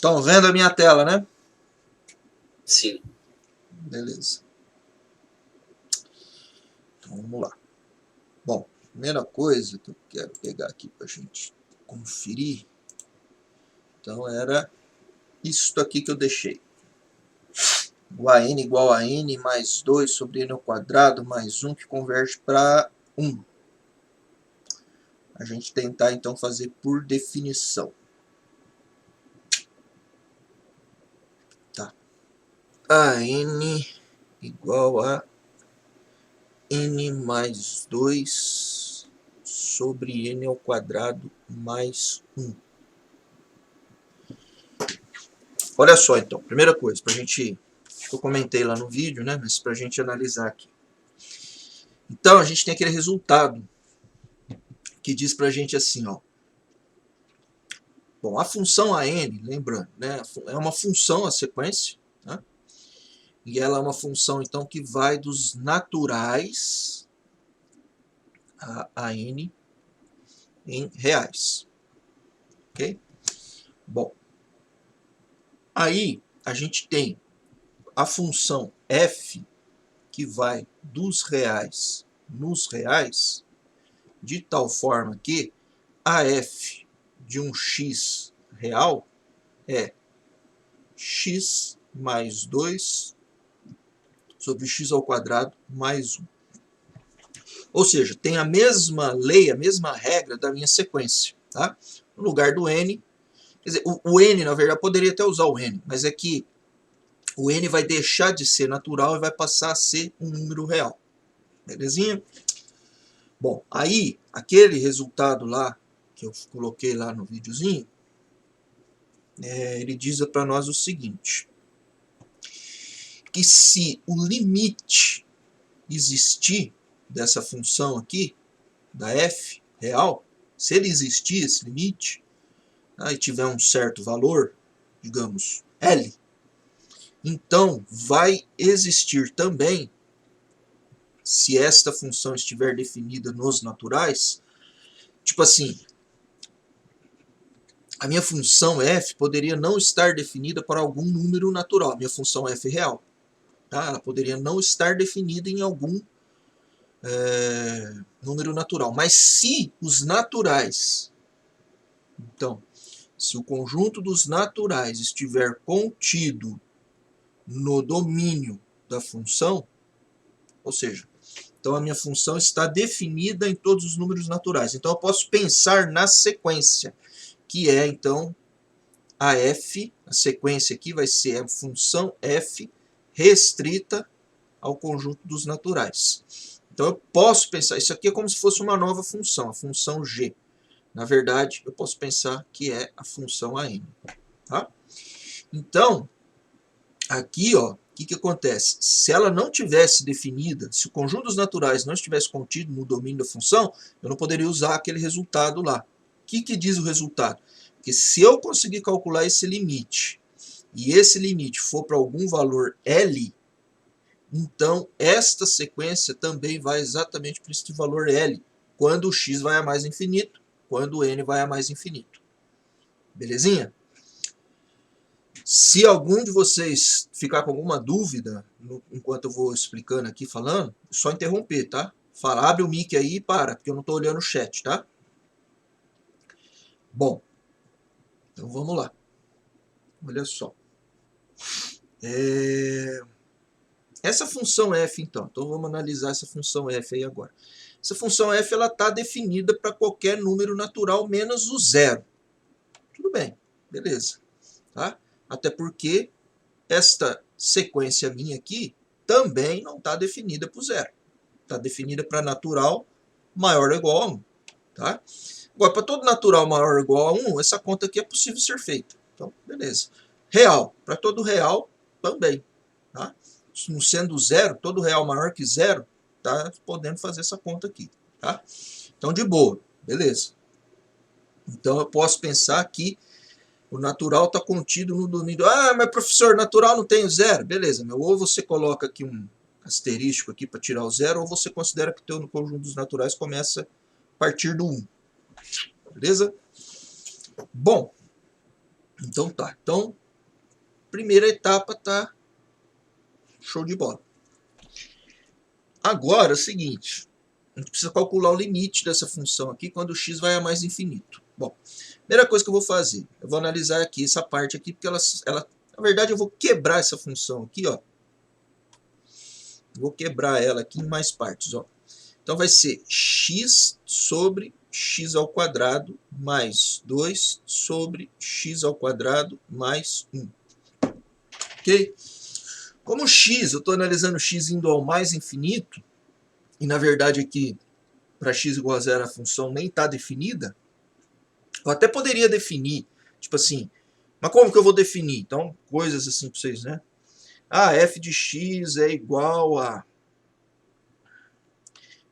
Estão vendo a minha tela, né? Sim. Beleza. Então, vamos lá. Bom, primeira coisa que eu quero pegar aqui para a gente conferir, então era isso aqui que eu deixei. O AN igual a N mais 2 sobre N ao quadrado mais 1 que converge para 1. A gente tentar então fazer por definição. Tá. AN igual a N mais 2 sobre N ao quadrado mais 1. Olha só então, primeira coisa, pra gente, acho que eu comentei lá no vídeo, né, mas pra gente analisar aqui. Então a gente tem aquele resultado que diz pra gente assim, ó. Bom, a função AN, lembrando, né, é uma função, a sequência, né, e ela é uma função então que vai dos naturais a N em reais. Ok? Bom, aí a gente tem a função f, que vai dos reais nos reais, de tal forma que a f de um x real é x mais 2 sobre x ao quadrado mais 1. Ou seja, tem a mesma lei, a mesma regra da minha sequência. Tá? No lugar do n, quer dizer, o n, na verdade, poderia até usar o n, mas é que o n vai deixar de ser natural e vai passar a ser um número real. Belezinha? Bom, aí, aquele resultado lá, que eu coloquei lá no videozinho, ele diz para nós o seguinte, que se o limite existir dessa função aqui, da f real, se ele existir, esse limite, e tiver um certo valor, digamos, L, então vai existir também, se esta função estiver definida nos naturais, tipo assim, a minha função f poderia não estar definida para algum número natural, a minha função f real. Tá? Ela poderia não estar definida em algum número natural. Mas se os naturais, então, se o conjunto dos naturais estiver contido no domínio da função, ou seja, então a minha função está definida em todos os números naturais. Então eu posso pensar na sequência, que é então a f, a sequência aqui vai ser a função f restrita ao conjunto dos naturais. Então eu posso pensar, isso aqui é como se fosse uma nova função, a função g. Na verdade, eu posso pensar que é a função AN. Tá? Então, aqui, ó, o que acontece? Se ela não tivesse definida, se o conjunto dos naturais não estivesse contido no domínio da função, eu não poderia usar aquele resultado lá. O que diz o resultado? Que se eu conseguir calcular esse limite, e esse limite for para algum valor L, então esta sequência também vai exatamente para este valor L, quando o x vai a mais infinito, quando o n vai a mais infinito. Belezinha? Se algum de vocês ficar com alguma dúvida, enquanto eu vou explicando aqui, falando, é só interromper, tá? Fala, abre o mic aí e para, porque eu não estou olhando o chat, tá? Bom, então vamos lá. Olha só. Essa função f, então vamos analisar essa função f aí agora. Essa função f está definida para qualquer número natural menos o zero. Tudo bem, beleza. Tá? Até porque esta sequência minha aqui também não está definida para o zero. Está definida para natural maior ou igual a 1. Tá? Agora, para todo natural maior ou igual a 1, essa conta aqui é possível ser feita. Então, beleza. Real, para todo real também. Tá? Não sendo zero, todo real maior que zero, tá podendo fazer essa conta aqui. Tá? Então, de boa, beleza. Então, eu posso pensar que o natural está contido no domínio. Ah, mas professor, natural não tem zero. Beleza, meu. Ou você coloca aqui um asterístico aqui para tirar o zero, ou você considera que o teu conjunto dos naturais começa a partir do 1. Beleza? Bom, Então tá. Então, primeira etapa tá show de bola. Agora é o seguinte, a gente precisa calcular o limite dessa função aqui quando o x vai a mais infinito. Bom, primeira coisa que eu vou fazer, eu vou analisar aqui essa parte aqui, porque na verdade eu vou quebrar essa função aqui, ó. Vou quebrar ela aqui em mais partes, ó. Então vai ser x sobre x ao quadrado mais 2 sobre x ao quadrado mais 1. Ok? Como x, eu estou analisando x indo ao mais infinito, e na verdade aqui, para x igual a zero, a função nem está definida, eu até poderia definir, tipo assim, mas como que eu vou definir? Então, coisas assim para vocês, né? Ah, f de x é igual a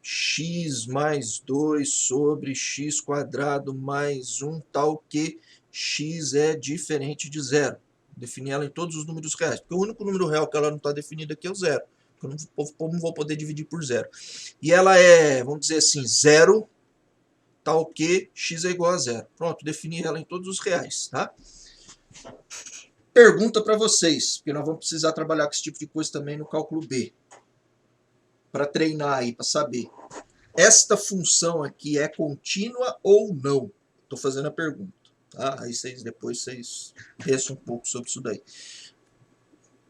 x mais 2 sobre x quadrado mais 1, tal que x é diferente de zero. Definir ela em todos os números reais, porque o único número real que ela não está definida aqui é o zero. Eu não vou poder dividir por zero. E ela é, vamos dizer assim, zero, tal que x é igual a zero. Pronto, defini ela em todos os reais, tá? Pergunta para vocês, porque nós vamos precisar trabalhar com esse tipo de coisa também no cálculo B. Para treinar aí, para saber. Esta função aqui é contínua ou não? Estou fazendo a pergunta. Tá? Aí depois vocês pensam um pouco sobre isso daí.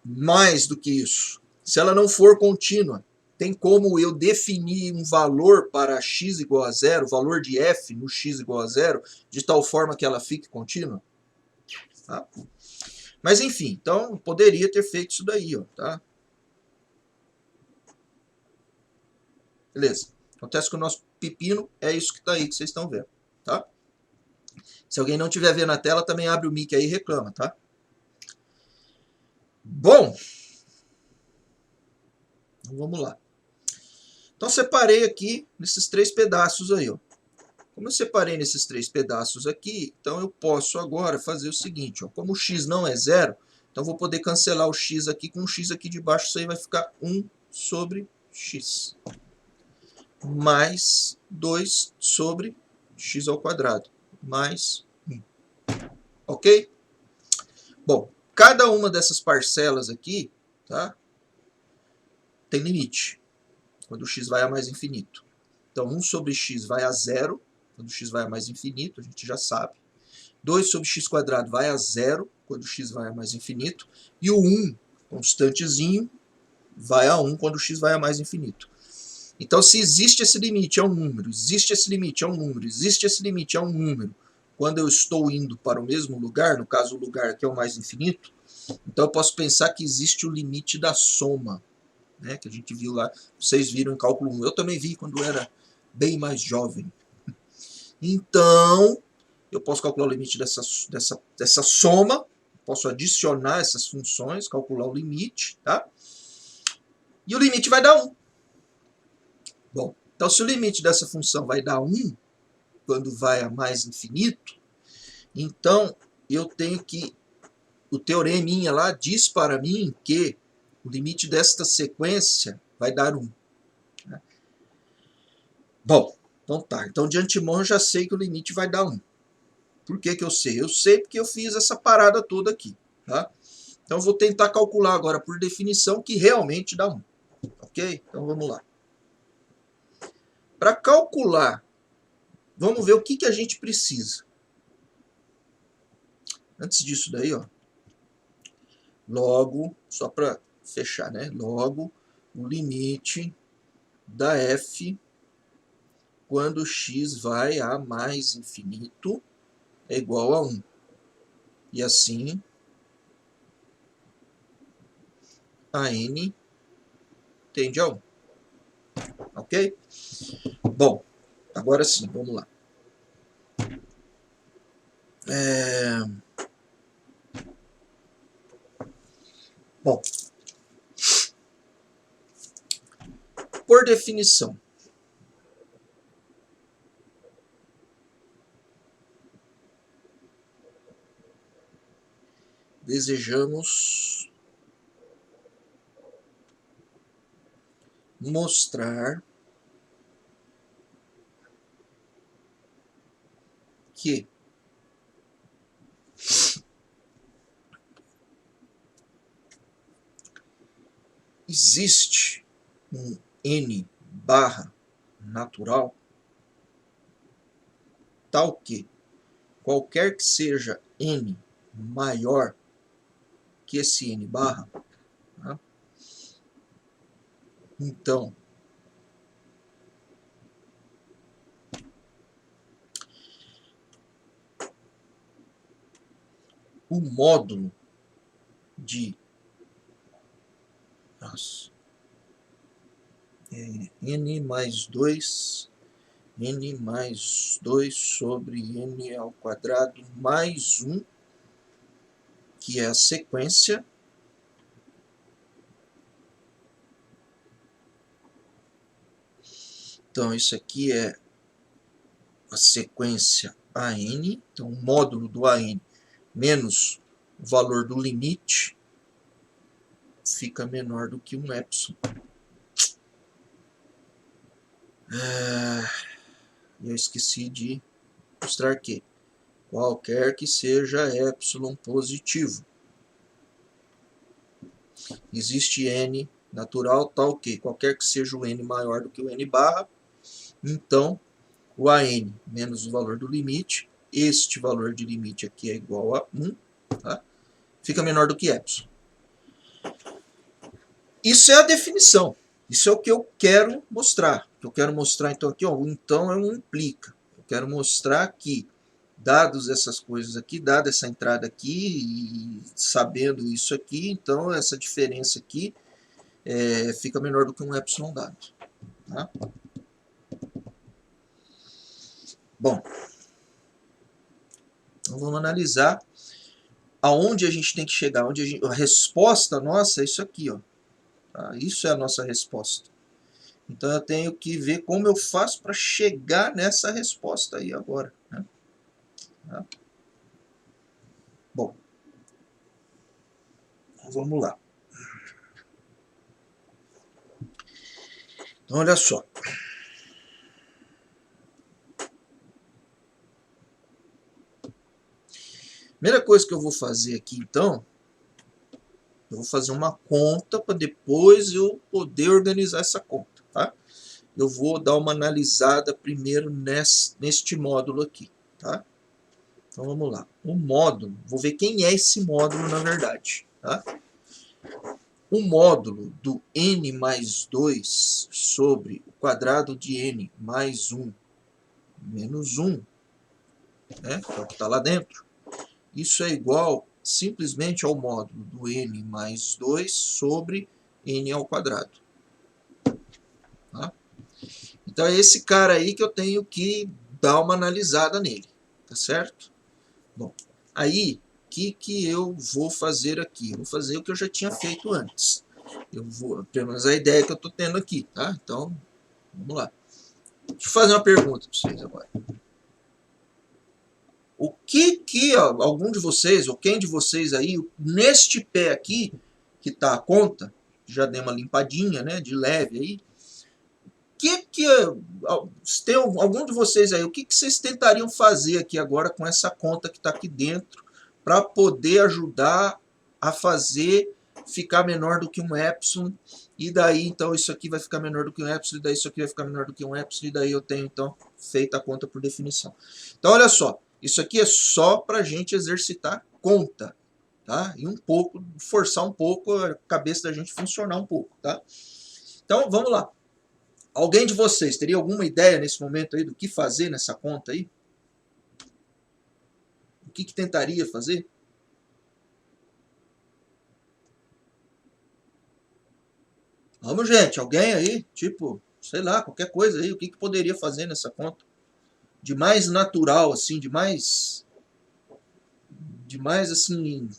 Mais do que isso, se ela não for contínua, tem como eu definir um valor para x igual a zero, valor de f no x igual a zero, de tal forma que ela fique contínua? Tá? Mas enfim, então poderia ter feito isso daí, ó, tá? Beleza. Acontece que o nosso pepino é isso que está aí, que vocês estão vendo, tá? Se alguém não estiver vendo a tela, também abre o mic aí e reclama, tá? Bom, então vamos lá. Então separei aqui nesses três pedaços aí, ó. Como eu separei nesses três pedaços aqui, então eu posso agora fazer o seguinte, ó. Como o x não é zero, então vou poder cancelar o x aqui com o x aqui de baixo, isso aí vai ficar 1 sobre x. Mais 2 sobre x ao quadrado. Mais 1. Ok? Bom, cada uma dessas parcelas aqui, tá? Tem limite. Quando o x vai a mais infinito. Então, 1 sobre x vai a zero, quando x vai a mais infinito, a gente já sabe. 2 sobre x quadrado vai a zero, quando x vai a mais infinito. E o 1, constantezinho, vai a 1 quando x vai a mais infinito. Então, se existe esse limite, é um número. Existe esse limite, é um número. Existe esse limite, é um número. Quando eu estou indo para o mesmo lugar, no caso o lugar aqui é o mais infinito, então eu posso pensar que existe o limite da soma, né, que a gente viu lá, vocês viram em cálculo 1. Eu também vi quando era bem mais jovem. Então, eu posso calcular o limite dessa soma, posso adicionar essas funções, calcular o limite, tá? E o limite vai dar 1. Bom, então se o limite dessa função vai dar 1, quando vai a mais infinito, então eu tenho que, o teoreminha lá diz para mim que o limite desta sequência vai dar 1. Né? Bom, então tá. Então de antemão eu já sei que o limite vai dar 1. Por que que eu sei? Eu sei porque eu fiz essa parada toda aqui. Tá? Então eu vou tentar calcular agora por definição que realmente dá 1. Ok? Então vamos lá. Para calcular, vamos ver o que a gente precisa. Antes disso daí, ó, logo, só para fechar, né? Logo, o limite da f quando x vai a mais infinito é igual a 1. E assim, a n tende a 1. Ok? Bom, agora sim, vamos lá. Bom, por definição, desejamos mostrar que existe um n barra natural tal que qualquer que seja n maior que esse n barra, tá? Então, o módulo de n mais 2, n mais 2 sobre n ao quadrado mais 1, que é a sequência, então isso aqui é a sequência AN, então o módulo do AN menos o valor do limite fica menor do que um epsilon. Eu esqueci de mostrar que qualquer que seja epsilon positivo, existe n natural tal que qualquer que seja o n maior do que o n barra, então o AN menos o valor do limite, este valor de limite aqui é igual a 1, tá? Fica menor do que epsilon. Isso é a definição. Isso é o que eu quero mostrar. Eu quero mostrar então aqui, ó, então é um implica. Eu quero mostrar que, dados essas coisas aqui, dada essa entrada aqui, e sabendo isso aqui, então essa diferença aqui fica menor do que um epsilon dado. Tá? Bom, então vamos analisar aonde a gente tem que chegar. A resposta nossa é isso aqui, ó. Tá? Isso é a nossa resposta. Então eu tenho que ver como eu faço para chegar nessa resposta aí agora. Né? Tá? Bom, vamos lá. Então olha só. Primeira coisa que eu vou fazer aqui então, eu vou fazer uma conta para depois eu poder organizar essa conta. Tá? Eu vou dar uma analisada primeiro neste módulo aqui. Tá? Então vamos lá. O módulo, vou ver quem é esse módulo na verdade. Tá? O módulo do n mais 2 sobre o quadrado de n mais 1 menos 1, né, que é o que está lá dentro, isso é igual simplesmente ao módulo do n mais 2 sobre n ao quadrado. Tá? Então é esse cara aí que eu tenho que dar uma analisada nele. Tá certo? Bom, aí que eu vou fazer aqui? Eu vou fazer o que eu já tinha feito antes. Eu vou, pelo menos a ideia que eu estou tendo aqui, tá? Então, vamos lá. Deixa eu fazer uma pergunta para vocês agora. O que algum de vocês, ou quem de vocês aí, neste pé aqui, que está a conta, já dei uma limpadinha, né, de leve aí, se tem algum de vocês aí, o que vocês tentariam fazer aqui agora com essa conta que está aqui dentro, para poder ajudar a fazer ficar menor do que um epsilon, e daí então isso aqui vai ficar menor do que um epsilon, e daí isso aqui vai ficar menor do que um epsilon, e daí eu tenho então feita a conta por definição. Então olha só, isso aqui é só para a gente exercitar conta, tá? E um pouco, forçar um pouco a cabeça da gente funcionar um pouco, tá? Então vamos lá. Alguém de vocês teria alguma ideia nesse momento aí do que fazer nessa conta aí? O que tentaria fazer? Vamos, gente, alguém aí, tipo, sei lá, qualquer coisa aí, o que poderia fazer nessa conta? De mais natural, assim, de mais assim,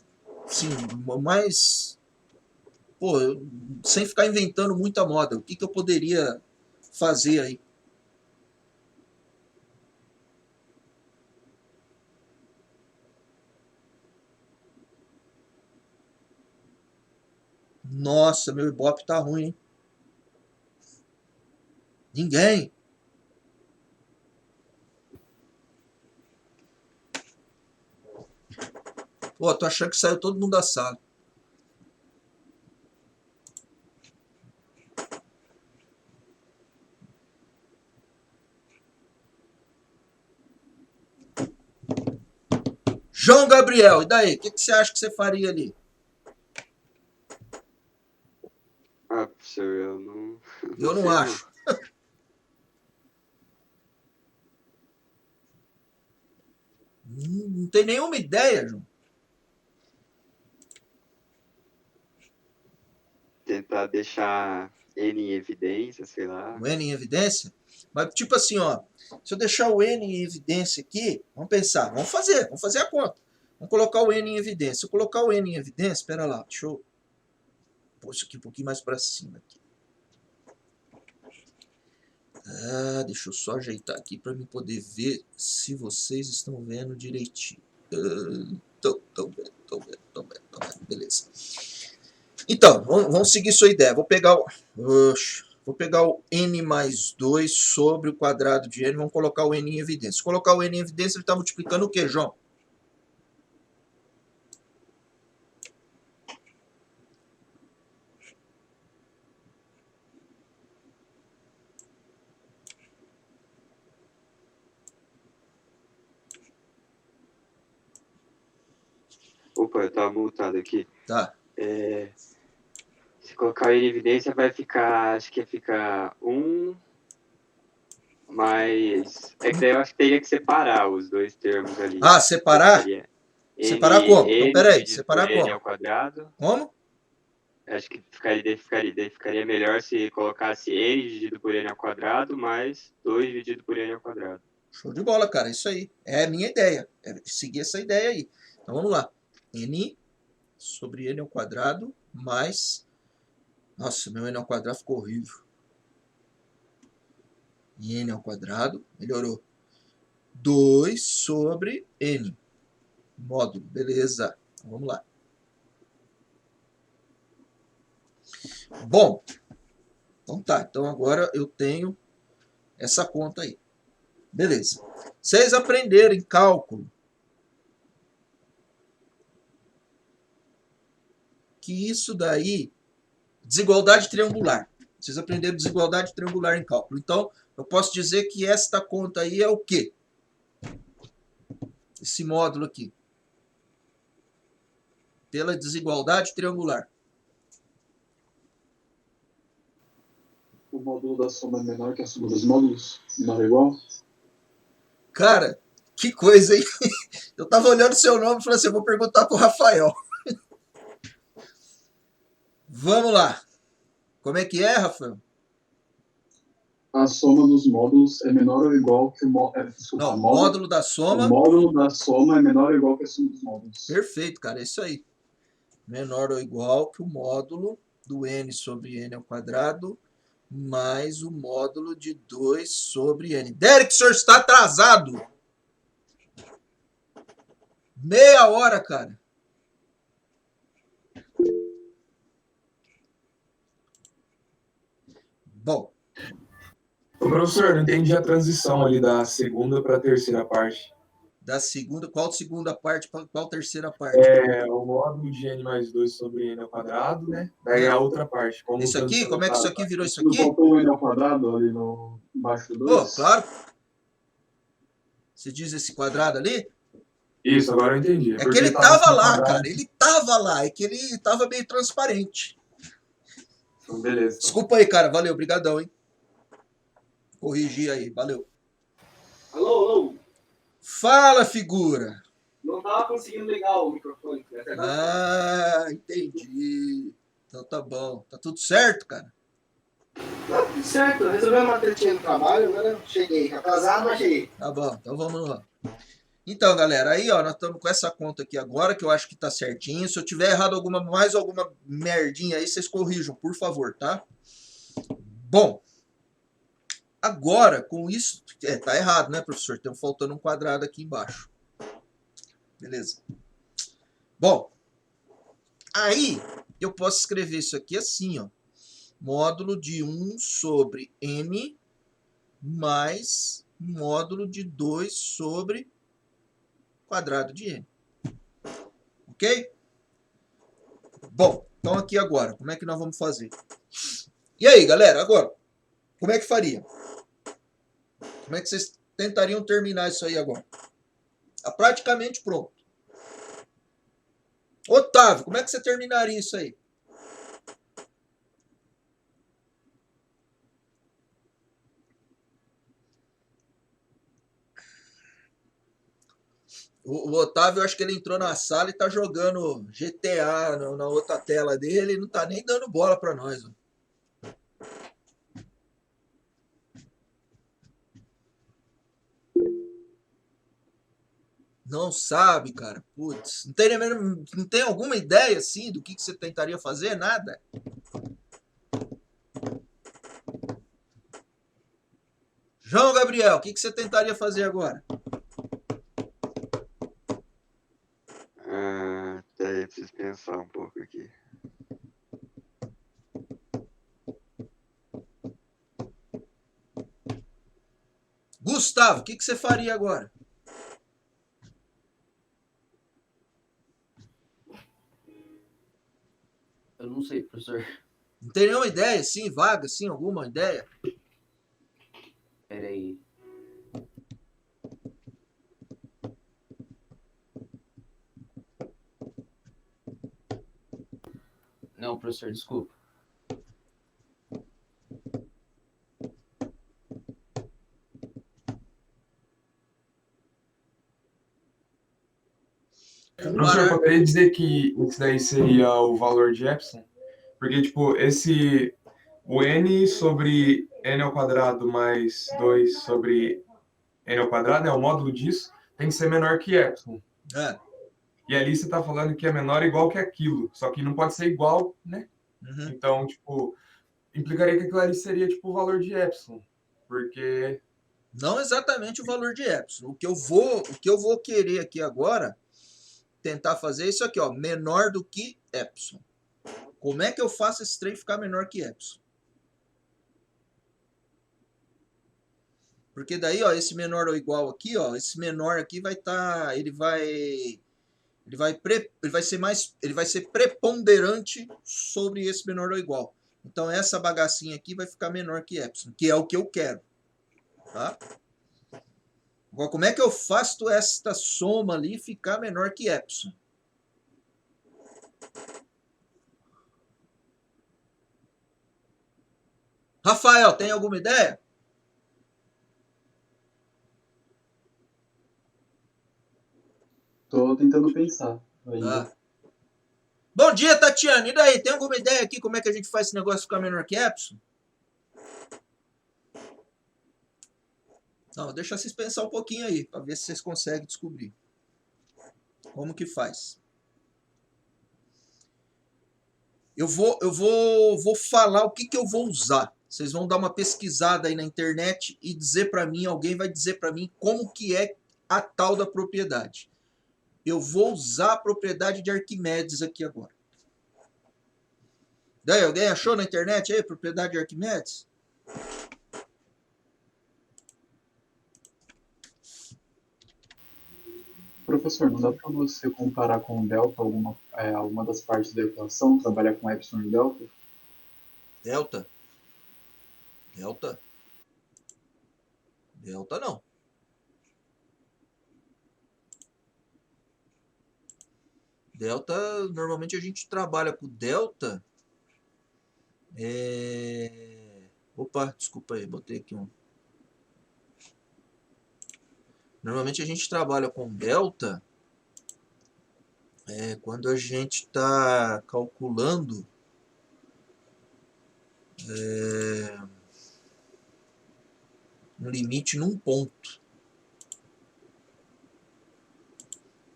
mais, pô, sem ficar inventando muita moda, o que eu poderia fazer aí? Nossa, meu Ibope tá ruim, hein? Ninguém. Pô, tô achando que saiu todo mundo da sala. João Gabriel, e daí? O que você acha que você faria ali? Ah, professor, eu não. Eu não sei, acho. Não tem nenhuma ideia, João. Tentar deixar ele em evidência, sei lá. O N em evidência. Mas tipo assim, ó, se eu deixar o N em evidência aqui, vamos pensar, vamos fazer a conta. Vamos colocar o N em evidência. Se eu colocar o N em evidência, espera lá, deixa eu pôr isso aqui um pouquinho mais para cima. Aqui. Deixa eu só ajeitar aqui para eu poder ver se vocês estão vendo direitinho. Tô vendo. Beleza. Então, vamos seguir sua ideia. Vou pegar o n mais 2 sobre o quadrado de n. Vamos colocar o n em evidência. Se colocar o n em evidência, ele está multiplicando o quê, João? Opa, eu tava multado aqui. Tá. Se colocar ele em evidência, vai ficar. Acho que ia ficar 1 mais. É que daí eu acho que teria que separar os dois termos ali. Separar? Separar como? Então, peraí. Separar N como? ao quadrado. Como? Acho que ficaria melhor se colocasse n dividido por n ao quadrado mais 2 dividido por n ao quadrado. Show de bola, cara. Isso aí. É a minha ideia. É seguir essa ideia aí. Então, vamos lá. N sobre n ao quadrado mais... Nossa, meu n ao quadrado ficou horrível. E n ao quadrado, melhorou. 2 sobre n. Módulo, beleza. Então, vamos lá. Bom, então tá. Então agora eu tenho essa conta aí. Beleza. Vocês aprenderam em cálculo que isso daí, desigualdade triangular. Vocês aprenderam desigualdade triangular em cálculo. Então, eu posso dizer que esta conta aí é o quê? Esse módulo aqui. Pela desigualdade triangular. O módulo da soma é menor que a soma dos módulos? Menor ou igual? Cara, que coisa, hein? Eu tava olhando o seu nome e falei assim, eu vou perguntar pro Rafael. Vamos lá. Como é que é, Rafael? A soma dos módulos é menor ou igual que o módulo... Não, o módulo da soma... O módulo da soma é menor ou igual que a soma dos módulos. Perfeito, cara, é isso aí. Menor ou igual que o módulo do n sobre n ao quadrado mais o módulo de 2 sobre n. Derek, o senhor está atrasado. Meia hora, cara. Bom. Ô, professor, não entendi a transição ali da segunda para a terceira parte. Da segunda, qual segunda parte, qual terceira parte? O módulo de n mais 2 sobre n ao quadrado, né? Daí a outra parte. Como isso aqui? Como é que isso aqui virou isso aqui? Não faltou o n ao quadrado ali no embaixo do 2? Claro. Você diz esse quadrado ali? Isso, agora eu entendi. É que ele tava lá, cara. Ele tava lá. É que ele tava meio transparente. Então, beleza. Desculpa aí, cara. Valeu. Obrigadão, hein? Corrigi aí. Valeu. Alô? Fala, figura. Não tava conseguindo ligar o microfone. Entendi. Então tá bom. Tá tudo certo, cara? Tá tudo certo. Resolveu uma tretinha no trabalho, agora cheguei. Atrasado, mas cheguei. Tá bom. Então vamos lá. Então, galera, aí, ó, nós estamos com essa conta aqui agora, que eu acho que tá certinho. Se eu tiver errado mais alguma merdinha aí, vocês corrijam, por favor, tá? Bom, agora, com isso... tá errado, né, professor? Tem faltando um quadrado aqui embaixo. Beleza. Bom, aí eu posso escrever isso aqui assim, ó. Módulo de 1 sobre n mais módulo de 2 sobre quadrado de n. Ok? Bom, então aqui agora, como é que nós vamos fazer? E aí, galera, agora, como é que faria? Como é que vocês tentariam terminar isso aí agora? Tá praticamente pronto. Otávio, como é que você terminaria isso aí? O Otávio, eu acho que ele entrou na sala e tá jogando GTA na outra tela dele e não tá nem dando bola pra nós. Ó. Não sabe, cara. Putz, não tem alguma ideia assim do que você tentaria fazer? Nada? João Gabriel, o que você tentaria fazer agora? Daí preciso pensar um pouco aqui. Gustavo, o que você faria agora? Eu não sei, professor. Não tem nenhuma ideia, sim, vaga, sim, alguma ideia? Pera aí. Não, professor, desculpa. Professor, poderia dizer que isso daí seria o valor de epsilon? Porque, tipo, o n sobre n ao quadrado mais 2 sobre n ao quadrado, né, o módulo disso, tem que ser menor que epsilon. É. E ali você está falando que é menor ou igual que aquilo, só que não pode ser igual, né? Uhum. Então, tipo, implicaria que aquilo ali seria, tipo, o valor de epsilon, porque... Não exatamente o valor de epsilon. O que eu vou querer aqui agora, tentar fazer é isso aqui, ó, menor do que epsilon. Como é que eu faço esse trem ficar menor que epsilon? Porque daí, ó, esse menor ou igual aqui, ó, esse menor aqui vai estar, ele vai ser preponderante sobre esse menor ou igual. Então essa bagacinha aqui vai ficar menor que epsilon, que é o que eu quero, tá? Agora, como é que eu faço esta soma ali ficar menor que epsilon? Rafael, tem alguma ideia? Tô tentando pensar ainda. Ah. Bom dia, Tatiana. E daí? Tem alguma ideia aqui como é que a gente faz esse negócio ficar menor que epsilon? Não, deixa vocês pensar um pouquinho aí, para ver se vocês conseguem descobrir. Como que faz? Eu vou falar o que eu vou usar. Vocês vão dar uma pesquisada aí na internet e dizer para mim, alguém vai dizer para mim como que é a tal da propriedade. Eu vou usar a propriedade de Arquimedes aqui agora. Daí, alguém achou na internet aí a propriedade de Arquimedes? Professor, não dá para você comparar com o delta alguma das partes da equação, trabalhar com epsilon e delta? Delta? Delta? Delta não. Delta, normalmente a gente trabalha com delta. Opa, desculpa aí, botei aqui um. Normalmente a gente trabalha com delta quando a gente está calculando um limite num ponto.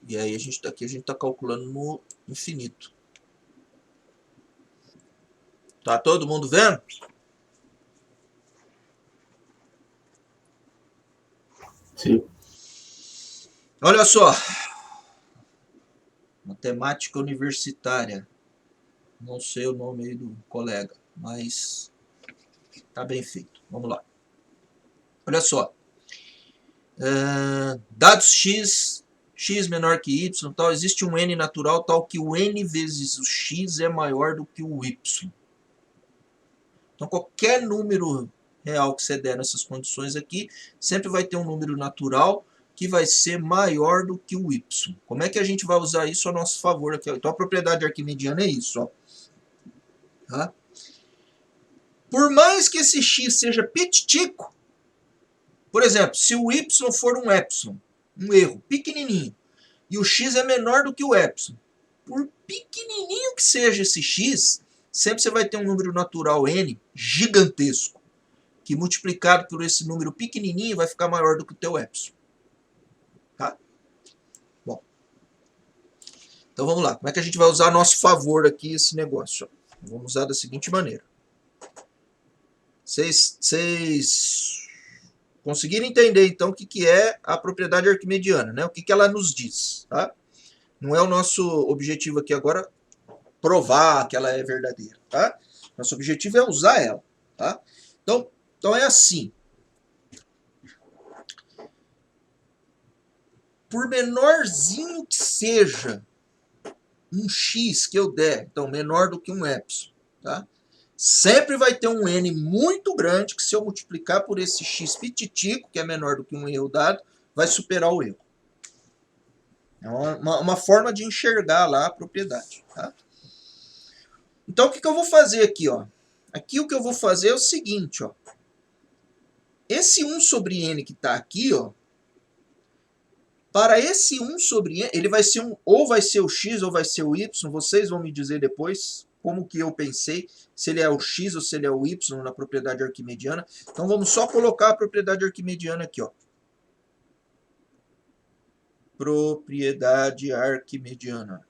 E aí aqui a gente está calculando no infinito. Tá todo mundo vendo? Sim. Olha só. Matemática universitária. Não sei o nome aí do colega, mas tá bem feito. Vamos lá. Olha só. Dados x menor que y, tal, existe um n natural tal que o n vezes o x é maior do que o y. Então, qualquer número real que você der nessas condições aqui, sempre vai ter um número natural que vai ser maior do que o y. Como é que a gente vai usar isso a nosso favor aqui? Então, a propriedade arquimediana é isso. Ó. Tá? Por mais que esse x seja petitico, por exemplo, se o y for um epsilon, um erro pequenininho, e o x é menor do que o epsilon, por pequenininho que seja esse x, sempre você vai ter um número natural n gigantesco, que multiplicado por esse número pequenininho vai ficar maior do que o teu epsilon. Tá? Bom. Então vamos lá. Como é que a gente vai usar a nosso favor aqui esse negócio? Vamos usar da seguinte maneira. Vocês conseguiram entender então o que é a propriedade arquimediana, né? O que ela nos diz, tá? Não é o nosso objetivo aqui agora provar que ela é verdadeira, tá? Nosso objetivo é usar ela, tá? Então é assim. Por menorzinho que seja um x que eu der, então menor do que um epsilon, tá? Sempre vai ter um n muito grande que se eu multiplicar por esse x petitico, que é menor do que um erro dado, vai superar o erro. É uma forma de enxergar lá a propriedade, tá? Então, o que eu vou fazer aqui? Ó? Aqui o que eu vou fazer é o seguinte. Ó. Esse 1 sobre n que está aqui, ó, para esse 1 sobre n, ele vai ser ou vai ser o x ou vai ser o y, vocês vão me dizer depois como que eu pensei, se ele é o x ou se ele é o y na propriedade arquimediana. Então, vamos só colocar a propriedade arquimediana aqui. Ó. Propriedade arquimediana.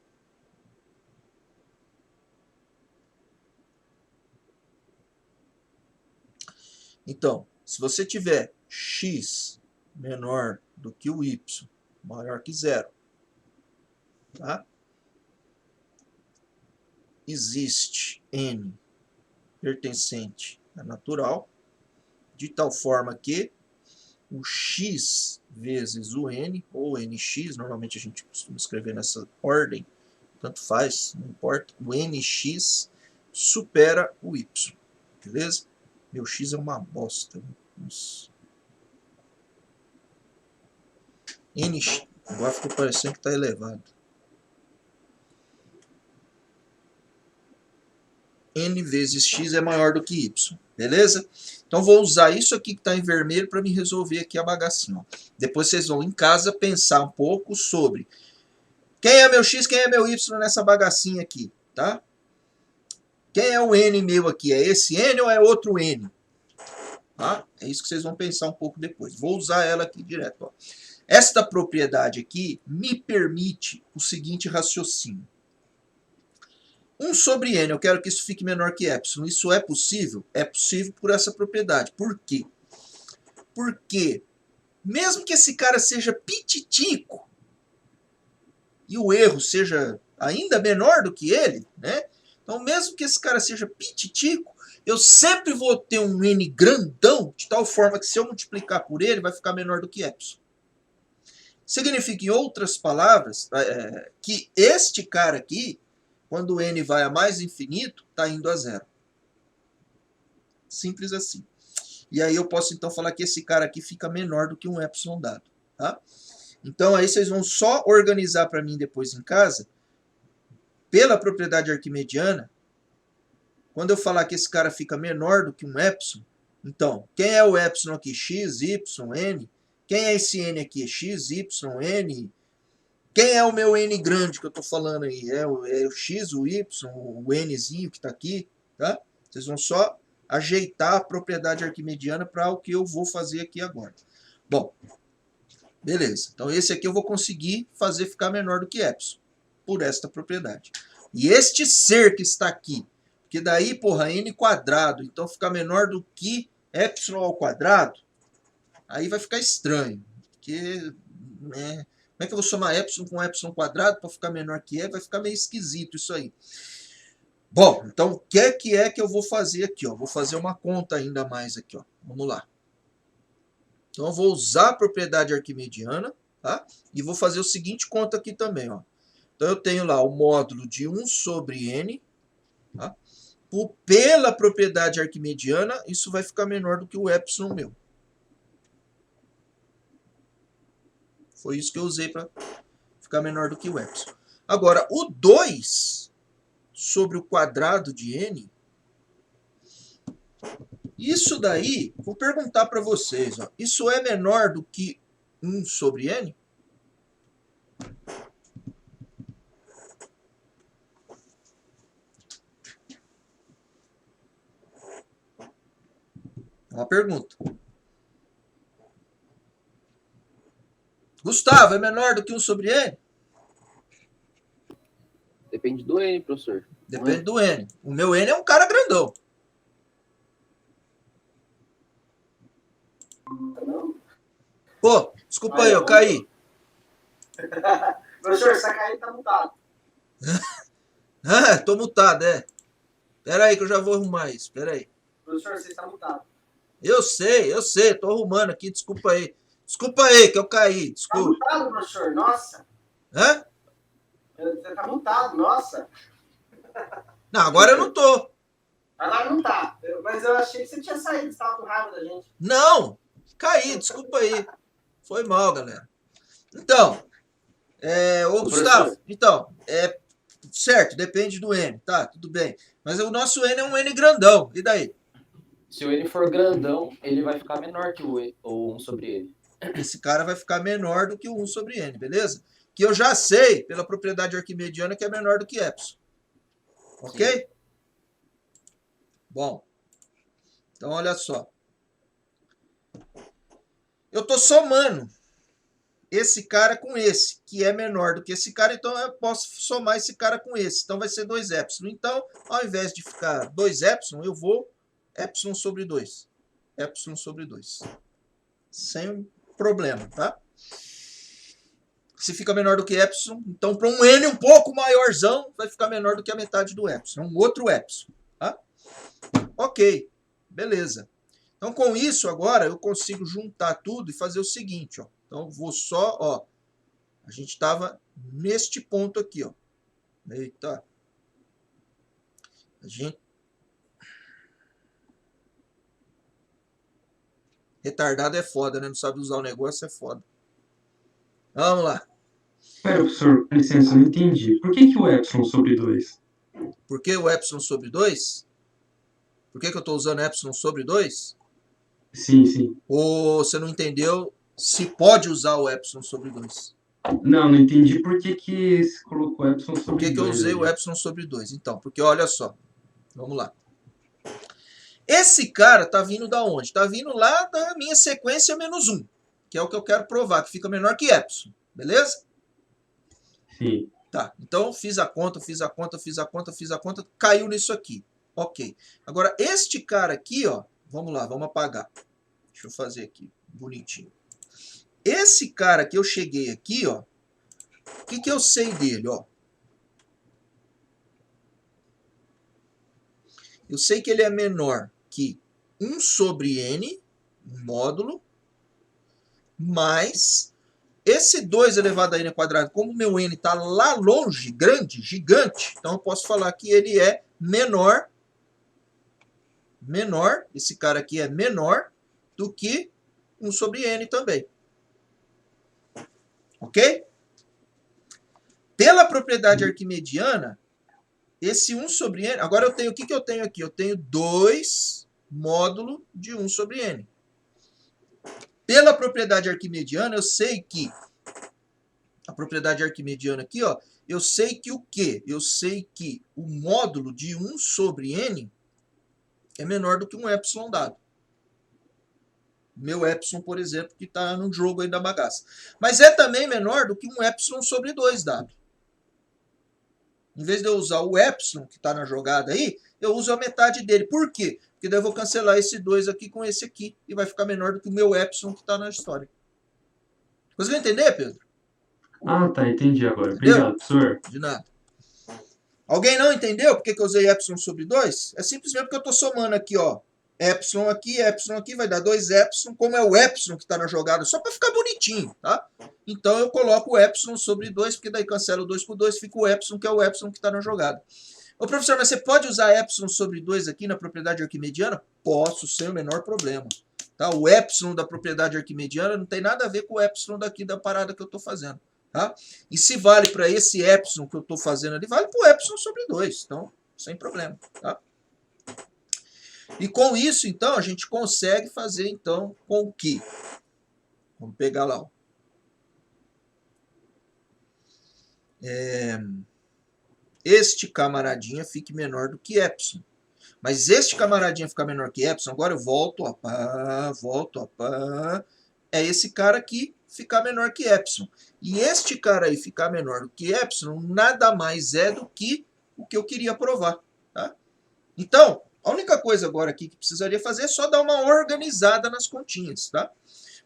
Então, se você tiver x menor do que o y, maior que zero, tá? Existe n pertencente à natural, de tal forma que o x vezes o n, ou nx, normalmente a gente costuma escrever nessa ordem, tanto faz, não importa, o nx supera o y, beleza? Meu x é uma bosta. Nossa. Nx, agora ficou parecendo que está elevado. N vezes x é maior do que y, beleza? Então vou usar isso aqui que está em vermelho para me resolver aqui a bagacinha. Ó. Depois vocês vão em casa pensar um pouco sobre quem é meu x, quem é meu y nessa bagacinha aqui, tá? Quem é o n meu aqui? É esse n ou é outro n? Tá? É isso que vocês vão pensar um pouco depois. Vou usar ela aqui direto. Ó. Esta propriedade aqui me permite o seguinte raciocínio. 1 sobre n, eu quero que isso fique menor que epsilon. Isso é possível? É possível por essa propriedade. Por quê? Porque, mesmo que esse cara seja pititico, e o erro seja ainda menor do que ele, né? Então, mesmo que esse cara seja pititico, eu sempre vou ter um n grandão, de tal forma que se eu multiplicar por ele, vai ficar menor do que epsilon. Significa, em outras palavras, que este cara aqui, quando o n vai a mais infinito, está indo a zero. Simples assim. E aí eu posso então falar que esse cara aqui fica menor do que um epsilon dado. Tá? Então aí vocês vão só organizar para mim depois em casa, pela propriedade arquimediana, quando eu falar que esse cara fica menor do que um epsilon, então, quem é o epsilon aqui? X, y, n. Quem é esse n aqui? X, y, n. Quem é o meu n grande que eu estou falando aí? É o x, o y, o nzinho que está aqui, tá? Vocês vão só ajeitar a propriedade arquimediana para o que eu vou fazer aqui agora. Bom, beleza. Então esse aqui eu vou conseguir fazer ficar menor do que epsilon, por esta propriedade. E este ser que está aqui, porque daí, porra, n quadrado, então ficar menor do que epsilon ao quadrado, aí vai ficar estranho, porque, né, como é que eu vou somar epsilon com epsilon quadrado para ficar menor que e? Vai ficar meio esquisito isso aí. Bom, então o que é que eu vou fazer aqui? Ó? Vou fazer uma conta ainda mais aqui. Ó. Vamos lá. Então eu vou usar a propriedade arquimediana, tá? E vou fazer o seguinte conta aqui também. Ó. Então eu tenho lá o módulo de 1 sobre n. Tá? Pela propriedade arquimediana, isso vai ficar menor do que o epsilon meu. Foi isso que eu usei para ficar menor do que o epsilon. Agora, o 2 sobre o quadrado de n, isso daí, vou perguntar para vocês, ó, isso é menor do que 1 sobre n? É uma pergunta. Gustavo, é menor do que 1 sobre n? Depende do N, professor. Depende do n. O meu n é um cara grandão. Pô, desculpa aí, eu caí. Professor, essa caída tá mutado. Ah, tô mutado, é. Pera aí que eu já vou arrumar isso, pera aí. Professor, você está mutado. Eu sei, tô arrumando aqui, desculpa aí. Desculpa aí que eu caí, Tá desculpa. mutado, professor? Nossa. Hã? Você tá mutado, nossa. Não, agora eu não tô. Agora não tá. Mas eu achei que você tinha saído, você tava com raiva da gente. Não, caí, desculpa aí. Foi mal, galera. Então, ô Gustavo, então, certo, depende do N, tá, tudo bem. Mas o nosso N é um N grandão, e daí? Se o N for grandão, ele vai ficar menor que o 1 sobre N. Esse cara vai ficar menor do que o 1 sobre N, beleza? Que eu já sei, pela propriedade arquimediana, que é menor do que epsilon. Ok? Sim. Bom, então olha só. Eu estou somando esse cara com esse, que é menor do que esse cara, então eu posso somar esse cara com esse. Então vai ser 2 epsilon. Então, ao invés de ficar 2 epsilon, eu vou epsilon sobre 2. Epsilon sobre 2. Sem problema, tá? Se fica menor do que epsilon, então para um n um pouco maiorzão, vai ficar menor do que a metade do epsilon. Um outro epsilon, tá? Ok, beleza. Então, com isso, agora, eu consigo juntar tudo e fazer o seguinte, ó. Então, vou só, ó. A gente estava neste ponto aqui, ó. Eita. A gente... Retardado é foda, né? Não sabe usar o negócio, é foda. Vamos lá. Pera, professor, com licença, eu não entendi. Por que o epsilon sobre 2? Por que o epsilon sobre 2? Por que eu estou usando epsilon sobre 2? Sim. Ou você não entendeu se pode usar o epsilon sobre 2? Não entendi por que você colocou epsilon Por sobre 2. que eu usei o epsilon sobre 2? Então, porque olha só. Vamos lá. Esse cara tá vindo da onde? Tá vindo lá da minha sequência menos 1, que é o que eu quero provar, que fica menor que epsilon. Beleza? Sim. Tá, então fiz a conta, caiu nisso aqui. Ok. Agora, este cara aqui, ó, vamos lá, vamos apagar. Deixa eu fazer aqui, bonitinho. Esse cara que eu cheguei aqui, ó, o que eu sei dele, ó? Eu sei que ele é menor que 1 sobre n, módulo, mais esse 2 elevado a n ao quadrado, como o meu n está lá longe, grande, gigante, então eu posso falar que ele é menor, esse cara aqui é menor do que 1 sobre n também. Ok? Pela propriedade arquimediana, esse 1 sobre n... Agora eu tenho, o que eu tenho aqui? Eu tenho 2 módulo de 1 sobre n. Pela propriedade arquimediana, eu sei que... A propriedade arquimediana aqui, ó. Eu sei que o quê? Eu sei que o módulo de 1 sobre n é menor do que um epsilon dado. Meu epsilon, por exemplo, que está no jogo aí da bagaça. Mas é também menor do que um epsilon sobre 2 dado. Em vez de eu usar o epsilon, que está na jogada aí, eu uso a metade dele. Por quê? Porque daí eu vou cancelar esse 2 aqui com esse aqui. E vai ficar menor do que o meu epsilon que está na história. Conseguiu entender, Pedro? Ah, tá, entendi agora. Entendeu? Obrigado, professor. De nada. Alguém não entendeu por que eu usei epsilon sobre 2? É simplesmente porque eu estou somando aqui, ó. Epsilon aqui, vai dar 2 epsilon. Como é o epsilon que está na jogada, só para ficar bonitinho, tá? Então eu coloco o epsilon sobre 2, porque daí cancelo o 2 por 2, fica o epsilon, que é o epsilon que está na jogada. Ô professor, mas você pode usar epsilon sobre 2 aqui na propriedade arquimediana? Posso, sem o menor problema. Tá? O epsilon da propriedade arquimediana não tem nada a ver com o epsilon daqui da parada que eu estou fazendo. Tá? E se vale para esse epsilon que eu estou fazendo ali, vale para o epsilon sobre 2. Então, sem problema. Tá? E com isso, então, a gente consegue fazer, então, com que? Vamos pegar lá. Ó. Este camaradinha fique menor do que epsilon. Mas este camaradinha ficar menor que epsilon, agora eu volto, é esse cara aqui ficar menor que epsilon. E este cara aí ficar menor do que epsilon nada mais é do que o que eu queria provar. Tá? Então, a única coisa agora aqui que precisaria fazer é só dar uma organizada nas continhas. Tá?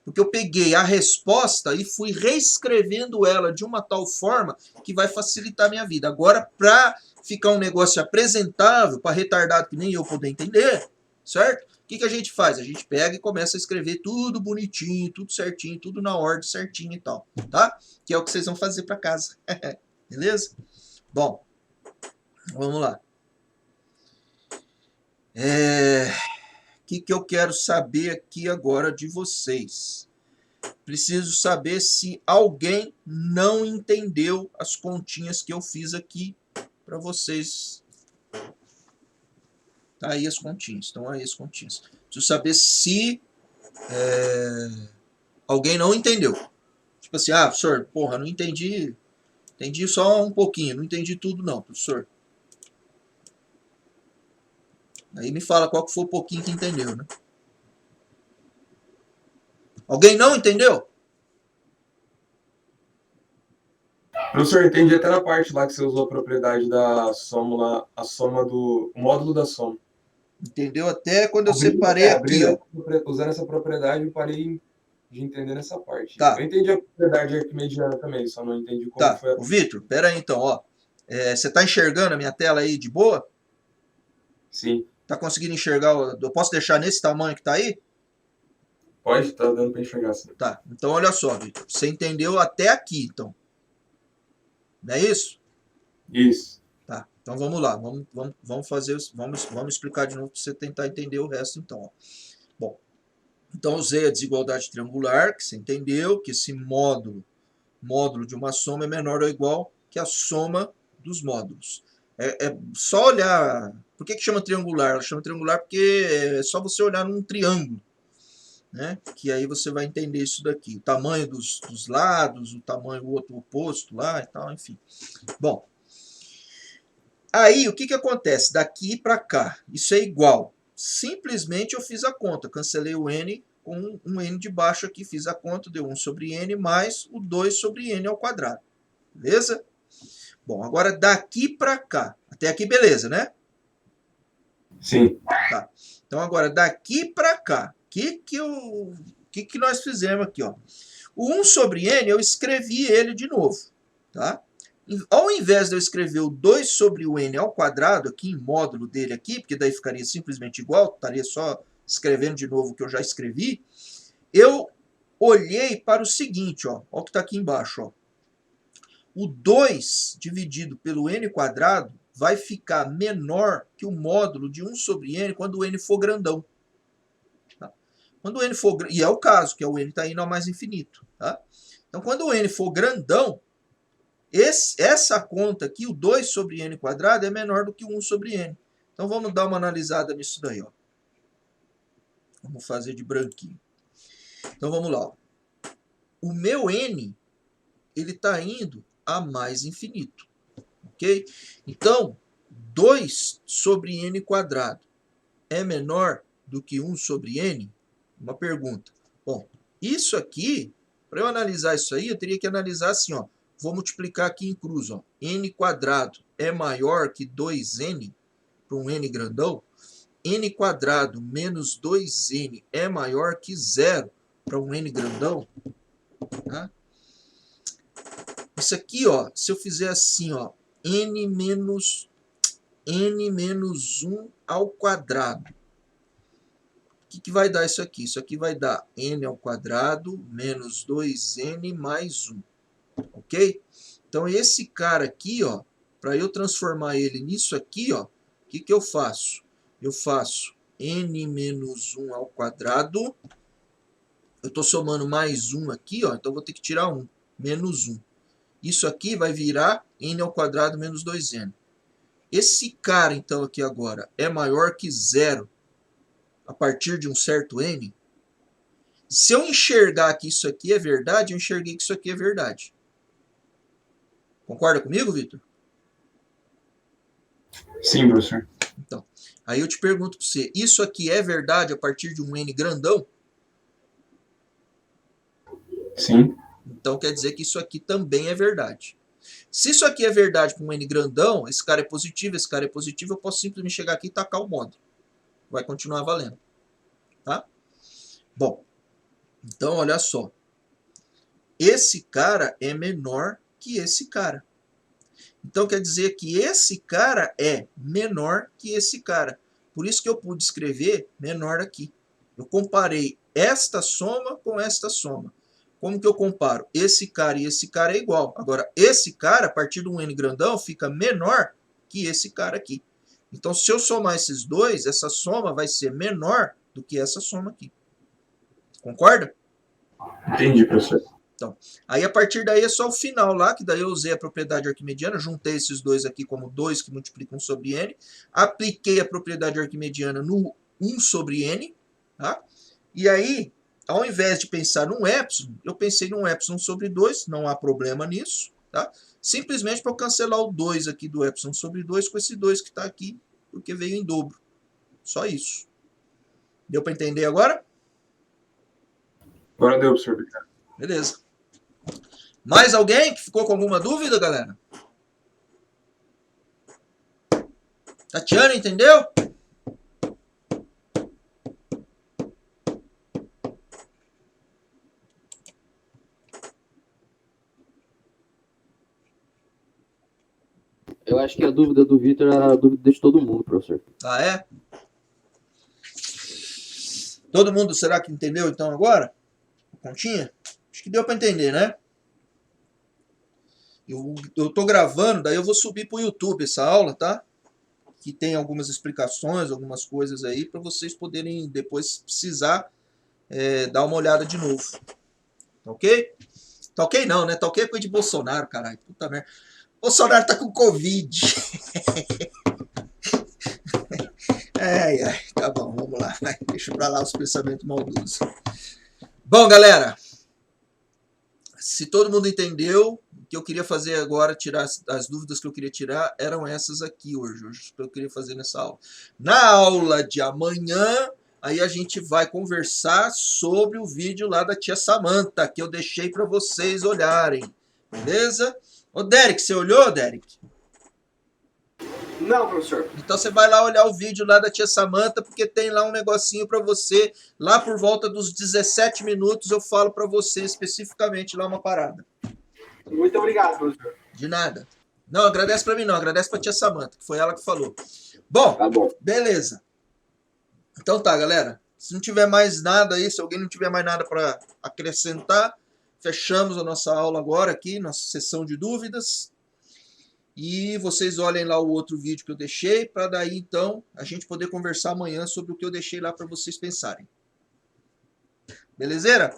Porque eu peguei a resposta e fui reescrevendo ela de uma tal forma que vai facilitar a minha vida. Agora, para ficar um negócio apresentável, para retardado que nem eu poder entender, certo? O que a gente faz? A gente pega e começa a escrever tudo bonitinho, tudo certinho, tudo na ordem certinho e tal, tá? Que é o que vocês vão fazer para casa. Beleza? Bom, vamos lá. O que eu quero saber aqui agora de vocês? Preciso saber se alguém não entendeu as continhas que eu fiz aqui para vocês. Tá aí as continhas. Estão aí as continhas. Preciso saber se alguém não entendeu. Tipo assim, professor, porra, não entendi. Entendi só um pouquinho. Não entendi tudo não, professor. Aí me fala qual que foi o pouquinho que entendeu, né? Alguém não entendeu? Professor, entendi até na parte lá que você usou a propriedade da soma, a soma do o módulo da soma. Entendeu? Até quando eu separei aqui, ó. Usando essa propriedade, eu parei de entender nessa parte. Tá. Eu entendi a propriedade arquimediana também, só não entendi como foi a... Vitor, pera aí então, ó. Você tá enxergando a minha tela aí de boa? Sim. Tá conseguindo enxergar? Eu posso deixar nesse tamanho que tá aí? Pode, tá dando para enxergar sim. Tá, então olha só, Vitor. Você entendeu até aqui, então. Não é isso? Isso. Tá, então vamos lá. Vamos fazer, vamos explicar de novo para você tentar entender o resto, então. Ó. Bom, então usei a desigualdade triangular, que você entendeu, que esse módulo de uma soma é menor ou igual que a soma dos módulos. É só olhar... Por que chama triangular? Ela chama triangular porque é só você olhar num triângulo. Né? Que aí você vai entender isso daqui. O tamanho dos lados, o tamanho do outro oposto lá e tal, enfim. Bom, aí o que acontece? Daqui para cá, isso é igual. Simplesmente eu fiz a conta, cancelei o n com um n de baixo aqui, fiz a conta, deu 1 sobre n mais o 2 sobre n ao quadrado. Beleza? Bom, agora daqui para cá, até aqui beleza, né? Sim. Tá. Então agora daqui para cá, que nós fizemos aqui, ó? O 1 sobre n, eu escrevi ele de novo, tá? Ao invés de eu escrever o 2 sobre o n ao quadrado, aqui em módulo dele aqui, porque daí ficaria simplesmente igual, estaria só escrevendo de novo o que eu já escrevi, eu olhei para o seguinte, ó, o que está aqui embaixo, ó. O 2 dividido pelo n quadrado vai ficar menor que o módulo de 1 sobre n quando o n for grandão. Quando o n for, e é o caso, que o n está indo ao mais infinito. Tá? Então, quando o n for grandão, essa conta aqui, o 2 sobre n quadrado, é menor do que o 1 sobre n. Então, vamos dar uma analisada nisso daí. Ó. Vamos fazer de branquinho. Então, vamos lá. Ó. O meu n, ele está indo a mais infinito. Ok? Então, 2 sobre n quadrado é menor do que 1 sobre n? Uma pergunta. Bom, isso aqui, para eu analisar isso aí, eu teria que analisar assim, ó. Vou multiplicar aqui em cruz, ó. N quadrado é maior que 2n para um n grandão. N quadrado menos 2n é maior que 0 para um n grandão. Tá? Isso aqui, ó, se eu fizer assim, ó, n menos 1 ao quadrado. O que vai dar isso aqui? Isso aqui vai dar n ao quadrado menos 2n mais 1. Ok? Então, esse cara aqui, ó, para eu transformar ele nisso aqui, ó, o que eu faço? Eu faço n menos 1 ao quadrado eu estou somando mais 1 aqui, ó, então vou ter que tirar 1, menos 1. Isso aqui vai virar n ao quadrado menos 2n. Esse cara, então, aqui agora, é maior que 0 a partir de um certo n? Se eu enxergar que isso aqui é verdade, eu enxerguei que isso aqui é verdade. Concorda comigo, Vitor? Sim, professor. Então, aí eu te pergunto para você, isso aqui é verdade a partir de um n grandão? Sim. Então quer dizer que isso aqui também é verdade. Se isso aqui é verdade para um n grandão, esse cara é positivo, eu posso simplesmente chegar aqui e tacar o módulo. Vai continuar valendo. Tá? Bom, então olha só. Esse cara é menor que esse cara. Então quer dizer que esse cara é menor que esse cara. Por isso que eu pude escrever menor aqui. Eu comparei esta soma com esta soma. Como que eu comparo? Esse cara e esse cara é igual. Agora, esse cara, a partir de um n grandão, fica menor que esse cara aqui. Então, se eu somar esses dois, essa soma vai ser menor do que essa soma aqui. Concorda? Entendi, professor. Então, aí a partir daí é só o final lá, que daí eu usei a propriedade arquimediana, juntei esses dois aqui como 2 que multiplicam sobre n, apliquei a propriedade arquimediana no 1 sobre n, tá? E aí, ao invés de pensar num epsilon, eu pensei num epsilon sobre 2, não há problema nisso, tá? Simplesmente para eu cancelar o 2 aqui do epsilon sobre 2 com esse 2 que está aqui, porque veio em dobro. Só isso. Deu para entender agora? Agora deu, professor. Obrigado. Beleza. Mais alguém que ficou com alguma dúvida, galera? Tatiana, entendeu? Eu acho que a dúvida do Vitor era a dúvida de todo mundo, professor. Ah, é? Todo mundo, será que entendeu então agora? A continha? Acho que deu para entender, né? Eu tô gravando, daí eu vou subir pro YouTube essa aula, tá? Que tem algumas explicações, algumas coisas aí, para vocês poderem depois precisar dar uma olhada de novo. Tá ok? Tá ok não, né? Tá ok é coisa de Bolsonaro, caralho. Puta merda. Bolsonaro tá com Covid. Ai, ai, tá bom, vamos lá. Vai, deixa pra lá os pensamentos maldosos. Bom, galera, se todo mundo entendeu, o que eu queria fazer agora, tirar as dúvidas que eu queria tirar, eram essas aqui hoje o que eu queria fazer nessa aula. Na aula de amanhã, aí a gente vai conversar sobre o vídeo lá da tia Samantha, que eu deixei para vocês olharem, beleza? Ô, Derek, você olhou, Derek? Não, professor. Então você vai lá olhar o vídeo lá da tia Samantha, porque tem lá um negocinho para você, lá por volta dos 17 minutos eu falo para você especificamente lá uma parada. Muito obrigado, professor. De nada. Não, agradece para mim não, agradece para tia Samantha, que foi ela que falou. Bom, Tá bom. beleza. Então tá, galera. Se não tiver mais nada aí, se alguém não tiver mais nada para acrescentar, fechamos a nossa aula agora aqui, nossa sessão de dúvidas. E vocês olhem lá o outro vídeo que eu deixei, para daí então a gente poder conversar amanhã sobre o que eu deixei lá para vocês pensarem. Belezeira?